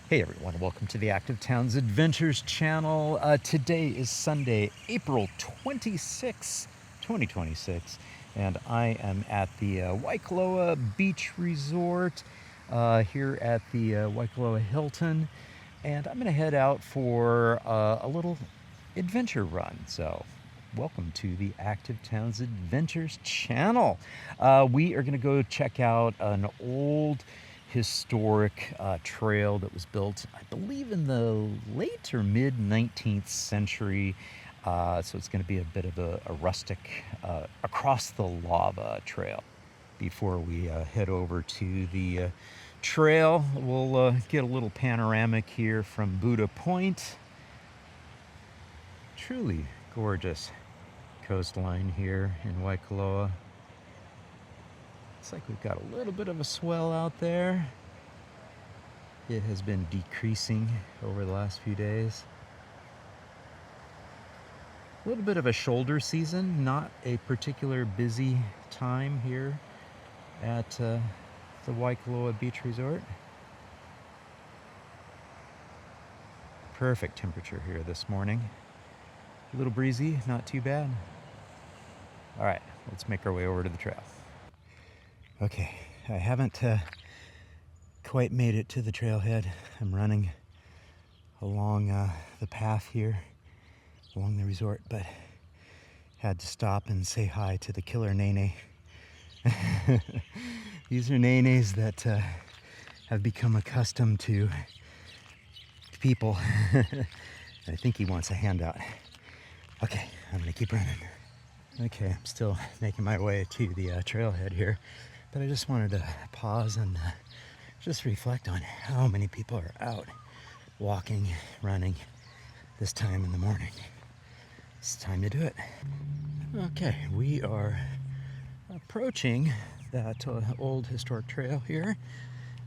Hey everyone, welcome to the Active Towns Adventures channel. Today is Sunday, April 26, 2026, and I am at the Waikoloa Beach Resort here at the Waikoloa Hilton, and I'm going to head out for a little adventure run. So welcome to the Active Towns Adventures channel. We are going to go check out an old historic trail that was built, I believe, in the late or mid 19th century. So it's going to be a bit of a rustic across the lava trail. Before we head over to the trail, we'll get a little panoramic here from Buddha Point. Truly gorgeous coastline here in Waikoloa. Looks like we've got a little bit of a swell out there. It has been decreasing over the last few days. A little bit of a shoulder season, not a particular busy time here at the Waikoloa Beach Resort. Perfect temperature here this morning. A little breezy, not too bad. All right, let's make our way over to the trail. Okay, I haven't quite made it to the trailhead. I'm running along the path here, along the resort, but had to stop and say hi to the killer nene. These are nenes that have become accustomed to people. I think he wants a handout. Okay, I'm gonna keep running. Okay, I'm still making my way to the trailhead here, but I just wanted to pause and just reflect on how many people are out walking, running this time in the morning. It's time to do it. Okay, we are approaching that old historic trail here,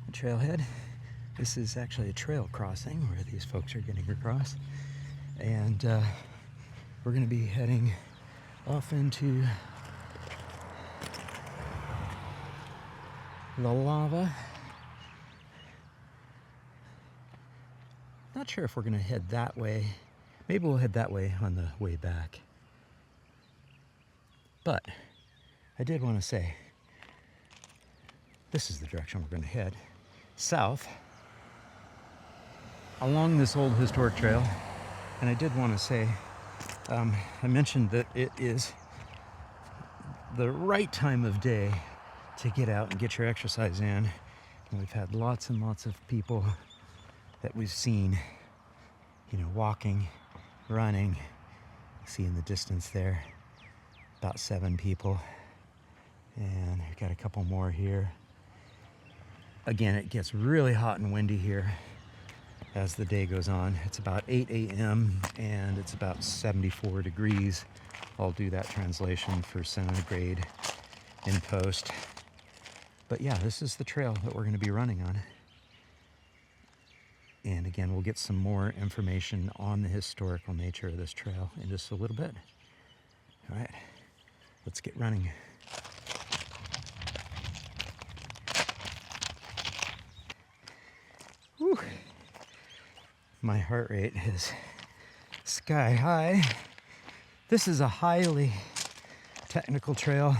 the trailhead. This is actually a trail crossing where these folks are getting across, and we're going to be heading off into the lava. Not sure if we're going to head that way. Maybe we'll head that way on the way back. But I did want to say, this is the direction we're going to head. South, along this old historic trail. And I did want to say, I mentioned that it is the right time of day to get out and get your exercise in. And we've had lots and lots of people that we've seen, walking, running. You see in the distance there, about 7 people. And we've got a couple more here. Again, it gets really hot and windy here as the day goes on. It's about 8 a.m. and it's about 74 degrees. I'll do that translation for centigrade in post. But yeah, this is the trail that we're going to be running on. And again, we'll get some more information on the historical nature of this trail in just a little bit. All right, let's get running. Whew. My heart rate is sky high. This is a highly technical trail,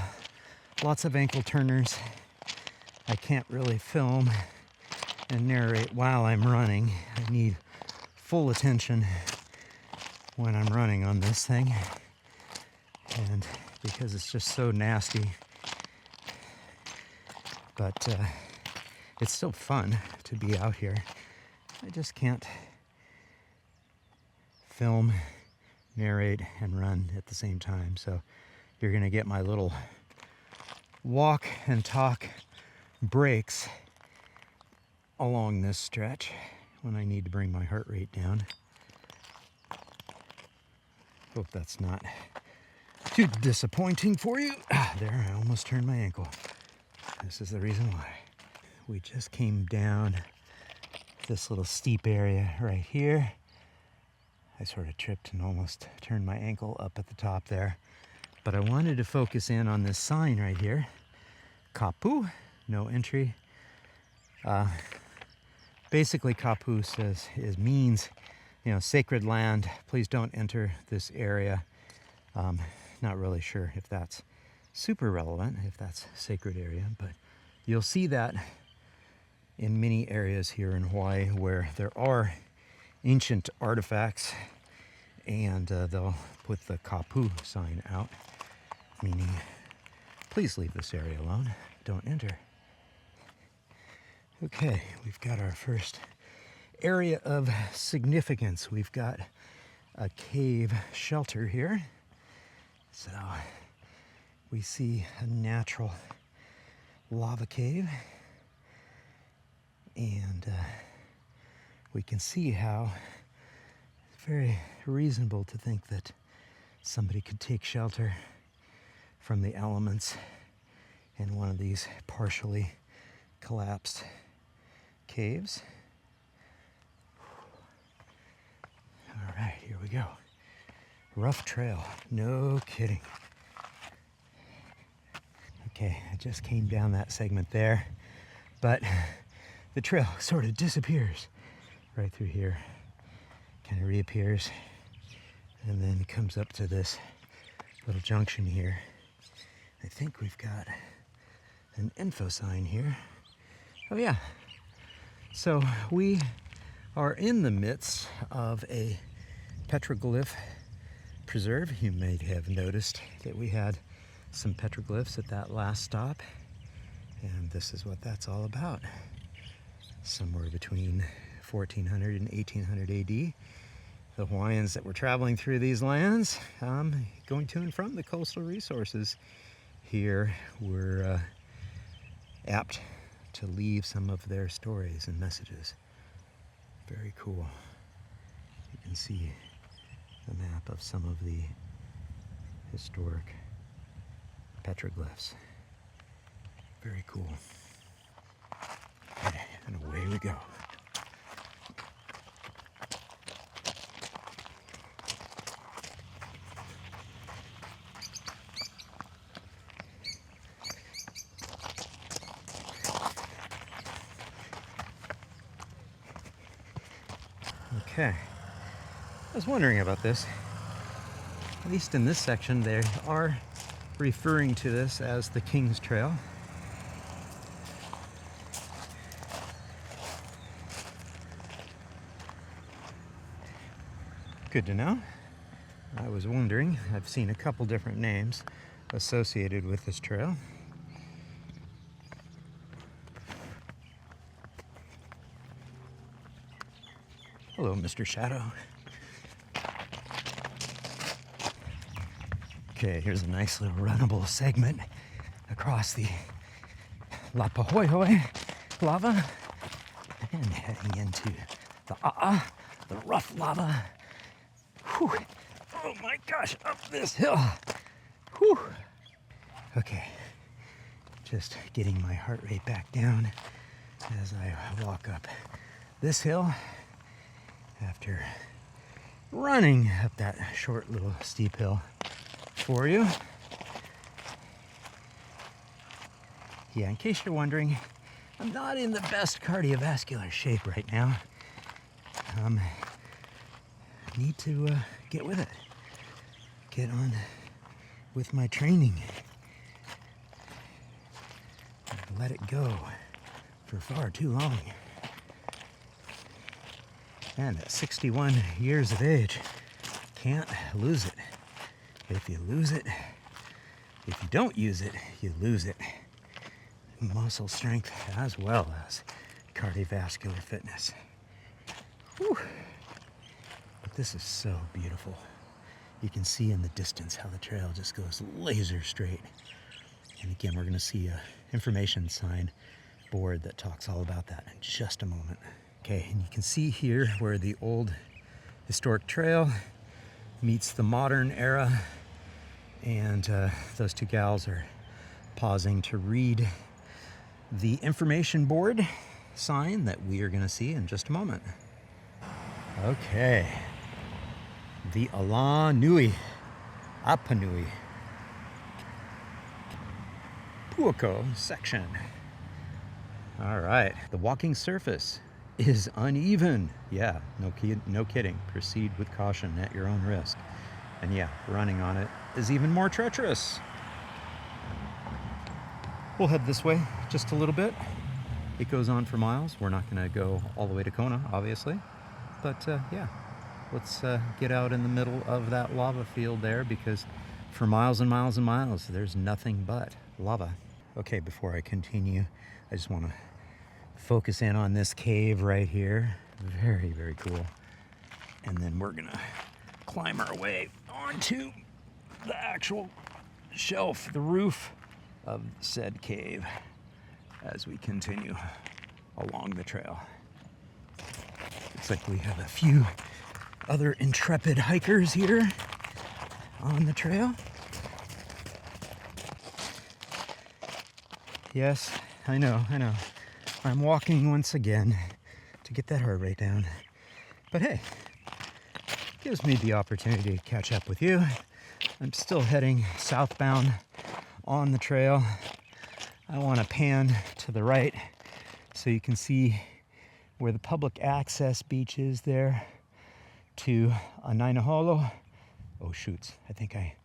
lots of ankle turners. I can't really film and narrate while I'm running. I need full attention when I'm running on this thing, and because it's just so nasty. But it's still fun to be out here. I just can't film, narrate, and run at the same time. So you're gonna get my little walk and talk breaks along this stretch when I need to bring my heart rate down. Hope that's not too disappointing for you. There, I almost turned my ankle. This is the reason why. We just came down this little steep area right here. I sort of tripped and almost turned my ankle up at the top there. But I wanted to focus in on this sign right here. Kapu, no entry. Basically, kapu means, sacred land. Please don't enter this area. Not really sure if that's super relevant, if that's sacred area, but you'll see that in many areas here in Hawaii where there are ancient artifacts, and they'll put the kapu sign out, meaning please leave this area alone, don't enter. Okay, we've got our first area of significance. We've got a cave shelter here. So we see a natural lava cave, and we can see how it's very reasonable to think that somebody could take shelter from the elements in one of these partially collapsed caves. All right, here we go. Rough trail, no kidding. Okay, I just came down that segment there, but the trail sort of disappears right through here, kind of reappears, and then it comes up to this little junction here. I think we've got an info sign here. Oh yeah, so we are in the midst of a petroglyph preserve. You may have noticed that we had some petroglyphs at that last stop, and this is what that's all about. Somewhere between 1400 and 1800 AD, the Hawaiians that were traveling through these lands, going to and from the coastal resources here, were apt to leave some of their stories and messages. Very cool. You can see a map of some of the historic petroglyphs. Very cool. Okay, and away we go. Okay, I was wondering about this. At least in this section, they are referring to this as the King's Trail. Good to know. I was wondering, I've seen a couple different names associated with this trail. Hello, Mr. Shadow. Okay, here's a nice little runnable segment across the Lapahoihoi lava and heading into the the rough lava. Whew. Oh my gosh, up this hill. Whew. Okay, just getting my heart rate back down as I walk up this hill after running up that short little steep hill for you. Yeah, in case you're wondering, I'm not in the best cardiovascular shape right now. Need to get with it. Get on with my training. I've let it go for far too long. And at 61 years of age, can't lose it. If you lose it, if you don't use it, you lose it. Muscle strength as well as cardiovascular fitness. Whew. But this is so beautiful. You can see in the distance how the trail just goes laser straight. And again, we're going to see a information sign board that talks all about that in just a moment. Okay, and you can see here where the old historic trail meets the modern era, and those two gals are pausing to read the information board sign that we are going to see in just a moment. Okay, the Ala Nui, Apanui, Puako section. All right, the walking surface is uneven. Yeah, no kidding. Proceed with caution at your own risk. And yeah, running on it is even more treacherous. We'll head this way just a little bit. It goes on for miles. We're not going to go all the way to Kona, obviously. But yeah, let's get out in the middle of that lava field there, because for miles and miles and miles, there's nothing but lava. Okay, before I continue, I just want to focus in on this cave right here. Very, very cool. And then we're gonna climb our way onto the actual shelf, the roof of said cave, as we continue along the trail. Looks like we have a few other intrepid hikers here on the trail. Yes, I know. I'm walking once again to get that heart rate down. But hey, gives me the opportunity to catch up with you. I'm still heading southbound on the trail. I want to pan to the right so you can see where the public access beach is there to Anainaholo. Oh shoots, I think I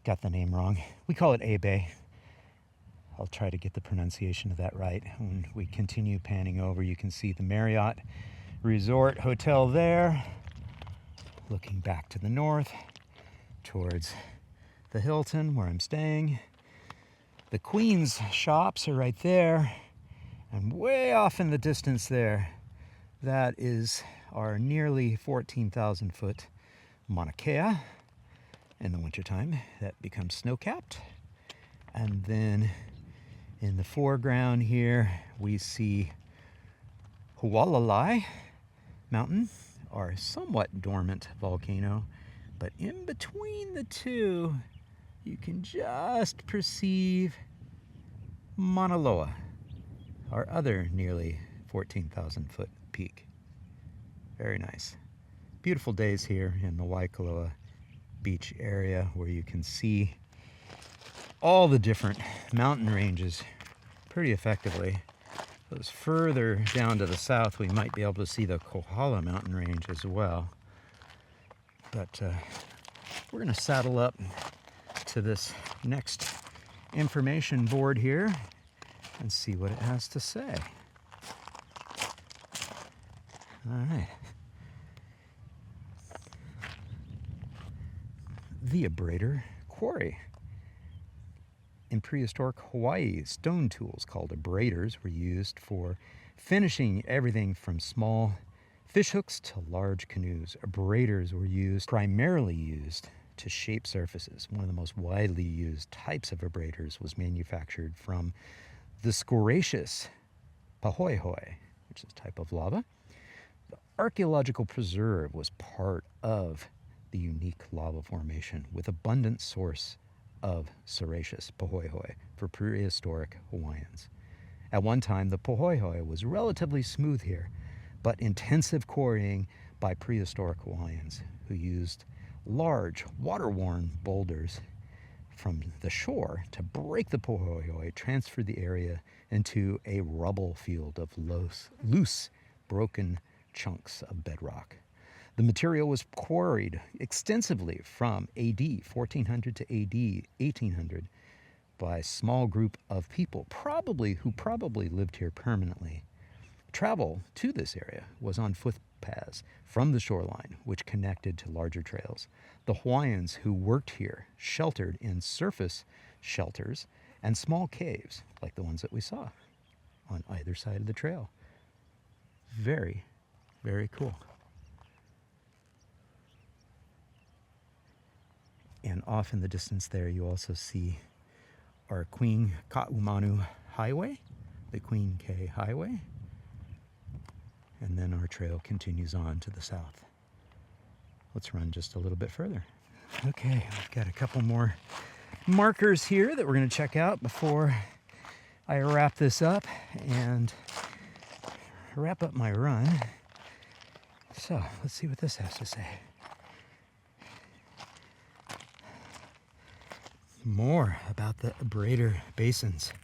got the name wrong. We call it A-Bay. I'll try to get the pronunciation of that right. When we continue panning over, you can see the Marriott Resort Hotel there. Looking back to the north, towards the Hilton where I'm staying. The Queen's shops are right there. And way off in the distance there, that is our nearly 14,000 foot Mauna Kea. In the wintertime, that becomes snow-capped. And then in the foreground here, we see Hualalai Mountain, our somewhat dormant volcano. But in between the two, you can just perceive Mauna Loa, our other nearly 14,000 foot peak. Very nice. Beautiful days here in the Waikoloa Beach area, where you can see all the different mountain ranges pretty effectively. Those further down to the south, we might be able to see the Kohala mountain range as well. But we're going to saddle up to this next information board here and see what it has to say. All right. The Abrader Quarry. In prehistoric Hawaii, stone tools called abraders were used for finishing everything from small fish hooks to large canoes. Abraders were primarily used to shape surfaces. One of the most widely used types of abraders was manufactured from the scoriaceous pahoehoe, which is a type of lava. The archaeological preserve was part of the unique lava formation with abundant source of scoriaceous pahoehoe for prehistoric Hawaiians. At one time, the pahoehoe was relatively smooth here, but intensive quarrying by prehistoric Hawaiians who used large water-worn boulders from the shore to break the pahoehoe transferred the area into a rubble field of loose broken chunks of bedrock. The material was quarried extensively from AD 1400 to AD 1800 by a small group of people, who probably lived here permanently. Travel to this area was on footpaths from the shoreline, which connected to larger trails. The Hawaiians who worked here sheltered in surface shelters and small caves, like the ones that we saw on either side of the trail. Very, very cool. And off in the distance there, you also see our Queen Ka'umanu Highway, the Queen K Highway. And then our trail continues on to the south. Let's run just a little bit further. Okay, I've got a couple more markers here that we're going to check out before I wrap this up and wrap up my run. So let's see what this has to say. More about the Abrader basins.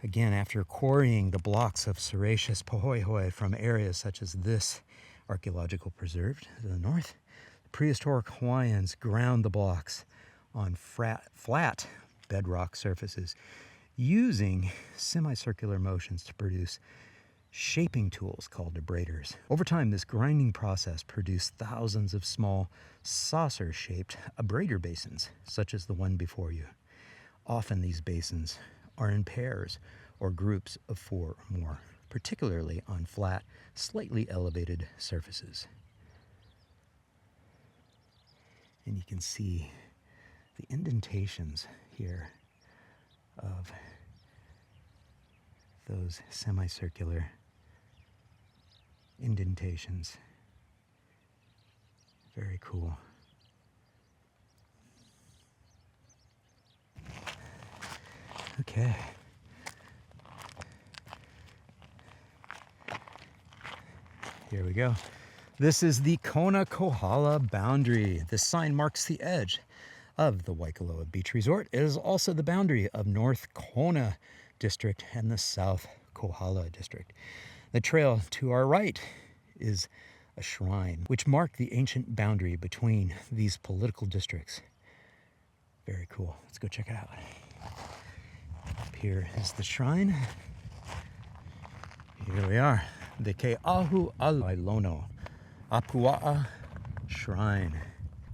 Again, after quarrying the blocks of serraceous pohoihoi from areas such as this archaeological preserve to the north, the prehistoric Hawaiians ground the blocks on flat bedrock surfaces using semicircular motions to produce shaping tools called abraders. Over time, this grinding process produced thousands of small saucer-shaped abrader basins, such as the one before you. Often these basins are in pairs or groups of 4 or more, particularly on flat, slightly elevated surfaces. And you can see the indentations here of those semicircular indentations. Very cool. Okay. Here we go. This is the Kona Kohala boundary. This sign marks the edge of the Waikoloa Beach Resort. It is also the boundary of North Kona District and the South Kohala District. The trail to our right is a shrine, which marked the ancient boundary between these political districts. Very cool. Let's go check it out. Up here is the shrine. Here we are. The Ke'ahu Alailono Apua'a Shrine.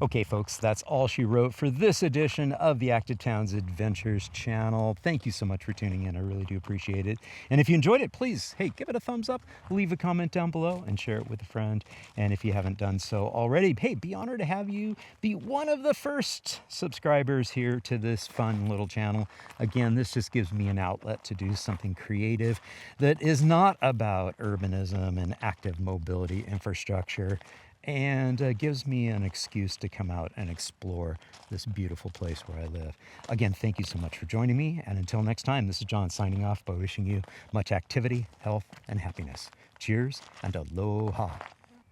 Okay, folks, that's all she wrote for this edition of the Active Towns Adventures channel. Thank you so much for tuning in. I really do appreciate it. And if you enjoyed it, please, hey, give it a thumbs up, leave a comment down below, and share it with a friend. And if you haven't done so already, hey, be honored to have you be one of the first subscribers here to this fun little channel. Again, this just gives me an outlet to do something creative that is not about urbanism and active mobility infrastructure, and gives me an excuse to come out and explore this beautiful place where I live. Again, thank you so much for joining me, and until next time, this is John signing off by wishing you much activity, health, and happiness. Cheers and aloha.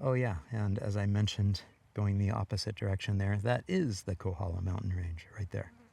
Oh yeah, and as I mentioned, going the opposite direction there, that is the Kohala mountain range right there.